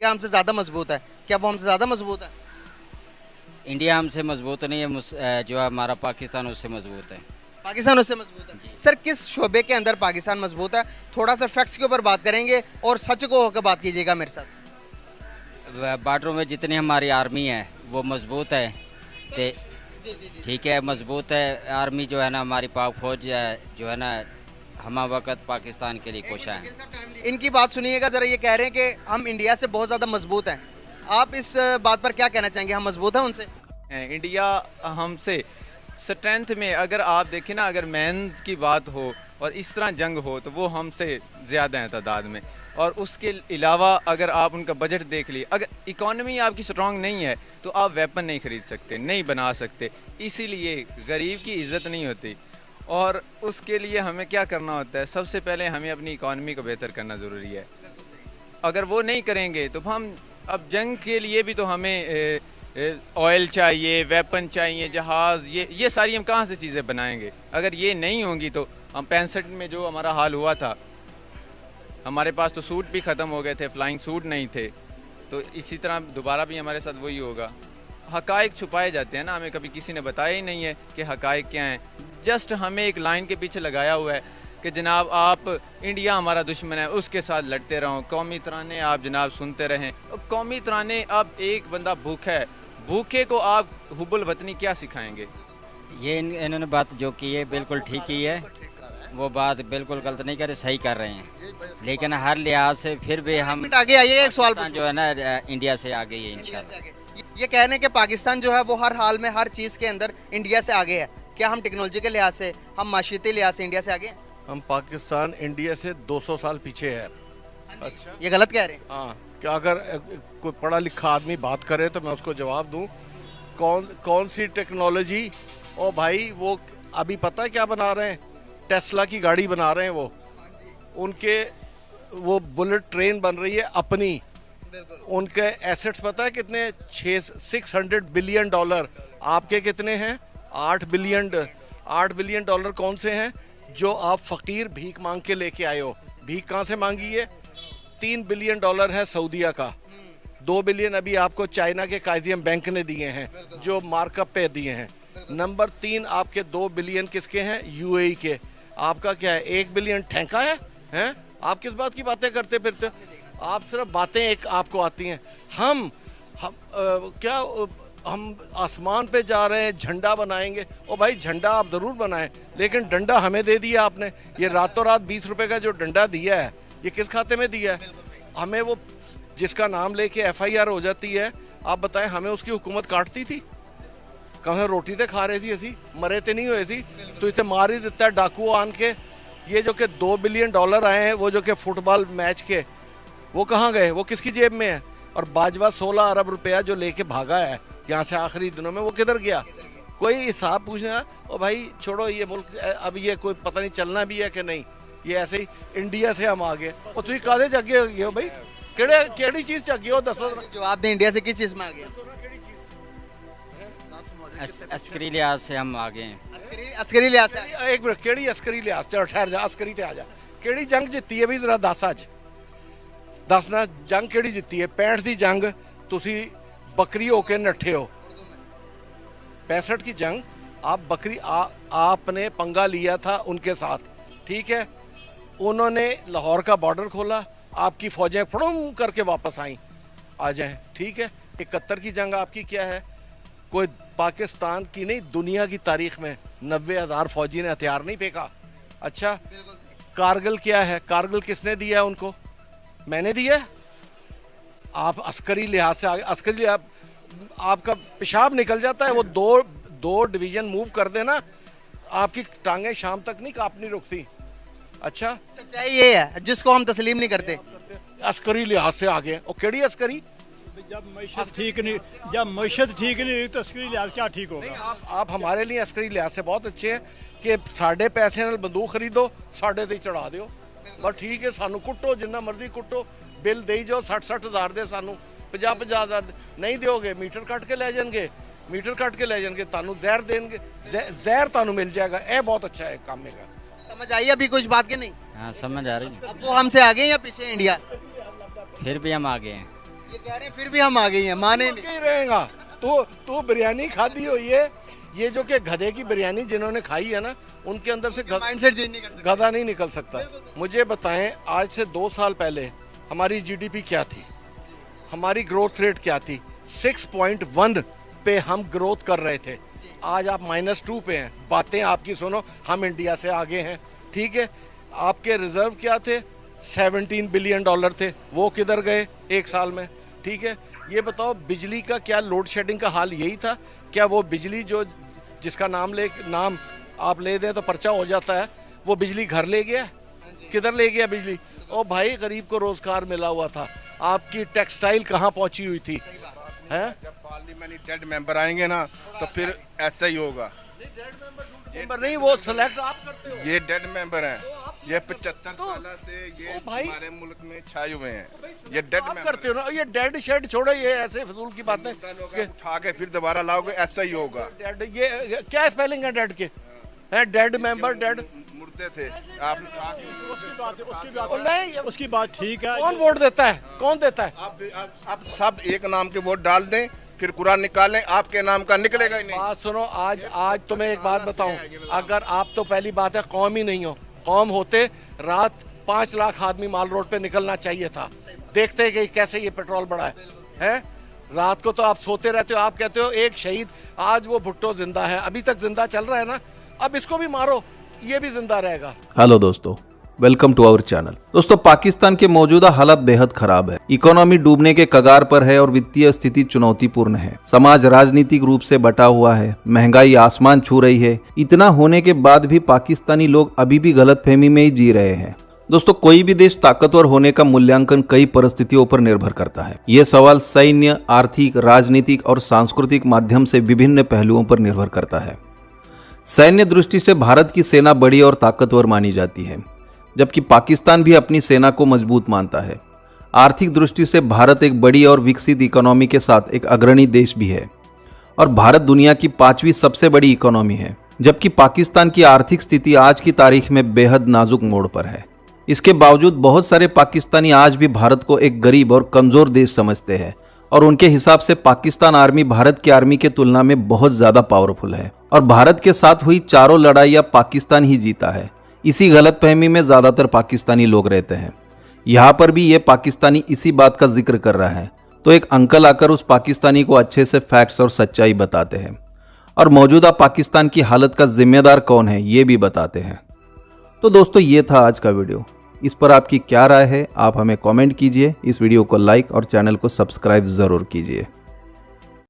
क्या हमसे ज़्यादा मजबूत है? क्या वो हमसे ज़्यादा मजबूत है? इंडिया हमसे मजबूत नहीं है, जो हमारा पाकिस्तान उससे मजबूत है। पाकिस्तान उससे मजबूत है। सर किस शोबे के अंदर पाकिस्तान मजबूत है? थोड़ा सा फैक्ट्स के ऊपर बात करेंगे और सच को होकर बात कीजिएगा मेरे साथ। बॉर्डरों में जितनी हमारी आर्मी है वो मजबूत है। ते जी जी जी। ठीक है, मजबूत है आर्मी जो है ना, हमारी पाक फौज जो है ना, हम वक्त पाकिस्तान के लिए कोशा है। इनकी बात सुनिएगा ज़रा, ये कह रहे हैं कि हम इंडिया से बहुत ज़्यादा मजबूत हैं। आप इस बात पर क्या कहना चाहेंगे? हम मजबूत हैं उनसे? इंडिया हमसे स्ट्रेंथ में अगर आप देखें ना, अगर मेंस की बात हो और इस तरह जंग हो तो वो हमसे ज़्यादा हैं तादाद में। और उसके अलावा अगर आप उनका बजट देख लिए, अगर इकॉनमी आपकी स्ट्रांग नहीं है तो आप वेपन नहीं ख़रीद सकते, नहीं बना सकते। इसीलिए गरीब की इज़्ज़त नहीं होती। और उसके लिए हमें क्या करना होता है? सबसे पहले हमें अपनी इकॉनमी को बेहतर करना ज़रूरी है। अगर वो नहीं करेंगे तो हम अब जंग के लिए भी तो हमें ऑयल चाहिए, वेपन चाहिए, जहाज़, ये सारी हम कहाँ से चीज़ें बनाएंगे? अगर ये नहीं होंगी तो हम 65 में जो हमारा हाल हुआ था, हमारे पास तो सूट भी ख़त्म हो गए थे, फ्लाइंग सूट नहीं थे। तो इसी तरह दोबारा भी हमारे साथ वही होगा। हकाइक छुपाए जाते हैं ना, हमें कभी किसी ने बताया ही नहीं है कि हकाइक क्या हैं। जस्ट हमें एक लाइन के पीछे लगाया हुआ है कि जनाब आप इंडिया हमारा दुश्मन है, उसके साथ लड़ते रहो। कौमी तराने आप जनाब सुनते रहें। कौमी तराने, अब एक बंदा भूखा है, भूखे को आप हुब्बुल वतनी क्या सिखाएंगे? ये इन्होंने बात जो की है बिल्कुल ठीक ही है। वो बात बिल्कुल गलत नहीं कर रहे, सही कर रहे हैं। लेकिन हर लिहाज से फिर भी हम आगे आइए, एक सवाल जो है ना, इंडिया से आगे ही है इंशाल्लाह। ये कह रहे हैं कि पाकिस्तान जो है वो हर हाल में हर चीज़ के अंदर इंडिया से आगे है। क्या हम टेक्नोलॉजी के लिहाज से, हम माशियती लिहाज से इंडिया से आगे हैं? हम पाकिस्तान इंडिया से 200 साल पीछे है। अच्छा, ये गलत कह रहे हैं? हाँ, क्या अगर कोई पढ़ा लिखा आदमी बात करे तो मैं उसको जवाब दूं? कौन सी टेक्नोलॉजी? ओ भाई, वो अभी पता है क्या बना रहे हैं? टेस्ला की गाड़ी बना रहे हैं उनके, वो बुलेट ट्रेन बन रही है अपनी। उनके एसेट्स पता है कितने? 600 बिलियन डॉलर। आपके कितने हैं? 8 बिलियन। 8 बिलियन डॉलर कौन से हैं? जो आप फ़कीर भीख मांग के लेके आए हो। भीख कहाँ से मांगी है? 3 बिलियन डॉलर है सऊदीया का। 2 बिलियन अभी आपको चाइना के काइजियम बैंक ने दिए हैं, जो मार्कअप पे दिए हैं। नंबर 3 आपके 2 बिलियन किसके हैं? यूएई के। आपका क्या है? 1 बिलियन ठेका है? आप किस बात की बातें करते फिरते? आप सिर्फ बातें एक आपको आती हैं। हम आसमान पे जा रहे हैं, झंडा बनाएंगे। ओ भाई, झंडा आप ज़रूर बनाएं, लेकिन डंडा हमें दे दिया आपने। ये रातों रात 20 रुपए का जो डंडा दिया है, ये किस खाते में दिया है? हमें वो जिसका नाम लेके FIR हो जाती है, आप बताएं, हमें उसकी हुकूमत काटती थी? कहीं रोटी तो खा रहे थे, असी मरे तो नहीं हुए सी? तो इतने मार ही देता है डाकू आन के। ये जो कि 2 बिलियन डॉलर आए हैं, वो जो कि फुटबॉल मैच के, वो कहाँ गए? वो किसकी जेब में है? और बाजवा 16 अरब रुपया जो लेके भागा है यहाँ से आखिरी दिनों में, वो किधर गया? कोई हिसाब पूछना? और भाई छोड़ो ये मुल्क, अब ये कोई पता नहीं चलना भी है कि नहीं। ये ऐसे ही इंडिया से हम आ गए। और तुम कादे च अगे हो भाई? केड़ी चीज़ च अगे हो? दसो जवाब दें, इंडिया से किस चीज़ में आ गए? अस्करी लिहाज से हम आगे हैं। अस्करी लिहाज से? एक मिनट, केड़ी अस्करी लिहाज? चलो ठहर जा, अस्करी ते आ जा। केड़ी जंग जित्ती है भी जरा दस? अज दसना जंग केड़ी जित्ती है? 65 की जंग तुसी बकरी होके नट्ठे हो। 65 की जंग आप बकरी आपने पंगा लिया था उनके साथ, ठीक है? उन्होंने लाहौर का बॉर्डर खोला, आपकी फौजें फड़ूम करके वापस आई। आ जाएं, ठीक है? 71 की जंग आपकी क्या है? कोई पाकिस्तान की नहीं, दुनिया की तारीख में 90,000 फौजी ने हथियार नहीं फेंका। अच्छा, कारगिल क्या है? कारगिल किसने दिया है उनको? मैंने दिया है? आप अस्करी लिहाज से आगे, अस्करी लिहाज आपका पेशाब निकल जाता है। वो दो डिवीजन मूव कर देना, आपकी टांगें शाम तक नहीं कांपनी रुकती। अच्छा, सच्चाई ये है जिसको हम तस्लीम नहीं करते। अस्करी लिहाज से आगे। और केड़ी अस्करी? जब मैशत ठीक नहीं तो अस्करी लिहाज क्या ठीक होगा? आप हमारे लिए अस्करी लिहाज से बहुत अच्छे हैं कि साढ़े पैसे नाल बंदूक खरीदो, साढ़े ते चढ़ा दो। बस ठीक है, सानू कुट्टो, जिन्ना मर्जी कुट्टो, बिल दे जाओ। 60-60 हज़ार दे, सानू 50-50 हज़ार नहीं दोगे, मीटर कट के ले जाएंगे, मीटर कट के ले जाएंगे, तानू जहर देंगे, जहर तानू मिल जाएगा। ये बहुत अच्छा है काम का। समझ आई अभी कुछ बात के नहीं? हाँ, समझ आ रही है। अब वो हमसे आगे या पीछे इंडिया? फिर भी हम आगे हैं। ये कह रहे हैं फिर भी हम आ गए हैं, माने नहीं। ही रहेगा। तो बिरयानी खादी हुई है, ये जो कि गधे की बिरयानी जिन्होंने खाई है ना, उनके अंदर से माइंडसेट चेंज नहीं कर सकते। गधा नहीं निकल सकता। मुझे बताएं, आज से 2 साल पहले हमारी जीडीपी क्या थी, हमारी ग्रोथ रेट क्या थी? 6.1 पे हम ग्रोथ कर रहे थे। आज आप -2 पे हैं। बातें आपकी सुनो, हम इंडिया से आगे हैं, ठीक है। आपके रिजर्व क्या थे? $17 बिलियन थे, वो किधर गए 1 साल में, ठीक है। ये बताओ, बिजली का क्या लोड शेडिंग का हाल यही था क्या? वो बिजली जो जिसका नाम आप ले दें तो पर्चा हो जाता है, वो बिजली घर ले गया? किधर ले गया बिजली? ओ भाई, गरीब को रोजगार मिला हुआ था। आपकी टेक्सटाइल कहाँ पहुंची हुई थी? हैं? जब पार्लियामेंट डेड मेंबर आएंगे ना तो फिर ऐसा ही होगा। मेंबर नहीं, वो सिलेक्ट आप करते हो। ये डेड मेंबर हैं, ये 75 तो- साल से ये भाई- हमारे मुल्क में छाए हुए हैं। ये डेड आप मेंबर करते हो ना। ये डेड शेड छोड़ो, ये ऐसे फजूल की बातें। हैं। उठा के फिर दोबारा लाओगे, ऐसा ही होगा। डेड, ये क्या स्पेलिंग है डेड के? हैं डेड मेंबर, डेड मुर्दे थे आप उसकी बात ठीक है। कौन वोट देता है? कौन देता है? आप सब एक नाम के वोट डाल दें, फिर कुरान निकालें, आपके नाम का निकलेगा ही नहीं। बात सुनो, आज तुम्हें एक बात बताऊं, अगर आप तो पहली बात है कौम ही नहीं हो। कौम होते रात 5 लाख आदमी माल रोड पे निकलना चाहिए था। देखते कि कैसे ये पेट्रोल बढ़ा है। रात को तो आप सोते रहते हो, आप कहते हो एक शहीद, आज वो भुट्टो जिंदा है, अभी तक जिंदा चल रहा है ना, अब इसको भी मारो, ये भी जिंदा रहेगा। हेलो दोस्तों, वेलकम टू आवर चैनल। दोस्तों, पाकिस्तान के मौजूदा हालात बेहद खराब है। इकोनॉमी डूबने के कगार पर है और वित्तीय स्थिति चुनौतीपूर्ण है। समाज राजनीतिक रूप से बटा हुआ है, महंगाई आसमान छू रही है। इतना होने के बाद भी पाकिस्तानी लोग अभी भी गलतफहमी में ही जी रहे हैं। दोस्तों, कोई भी देश ताकतवर होने का मूल्यांकन कई परिस्थितियों पर निर्भर करता है। ये सवाल सैन्य, आर्थिक, राजनीतिक और सांस्कृतिक माध्यम से विभिन्न पहलुओं पर निर्भर करता है। सैन्य दृष्टि से भारत की सेना बड़ी और ताकतवर मानी जाती है, जबकि पाकिस्तान भी अपनी सेना को मजबूत मानता है। आर्थिक दृष्टि से भारत एक बड़ी और विकसित इकोनॉमी के साथ एक अग्रणी देश भी है और भारत दुनिया की 5वीं सबसे बड़ी इकोनॉमी है, जबकि पाकिस्तान की आर्थिक स्थिति आज की तारीख में बेहद नाजुक मोड़ पर है। इसके बावजूद बहुत सारे पाकिस्तानी आज भी भारत को एक गरीब और कमजोर देश समझते हैं और उनके हिसाब से पाकिस्तान आर्मी भारत की आर्मी के तुलना में बहुत ज्यादा पावरफुल है और भारत के साथ हुई चारों लड़ाइयां पाकिस्तान ही जीता है। इसी गलतफहमी में ज्यादातर पाकिस्तानी लोग रहते हैं। यहाँ पर भी ये पाकिस्तानी इसी बात का जिक्र कर रहा है, तो एक अंकल आकर उस पाकिस्तानी को अच्छे से फैक्ट्स और सच्चाई बताते हैं और मौजूदा पाकिस्तान की हालत का जिम्मेदार कौन है ये भी बताते हैं। तो दोस्तों, ये था आज का वीडियो। इस पर आपकी क्या राय है, आप हमें कमेंट कीजिए। इस वीडियो को लाइक और चैनल को सब्सक्राइब ज़रूर कीजिए।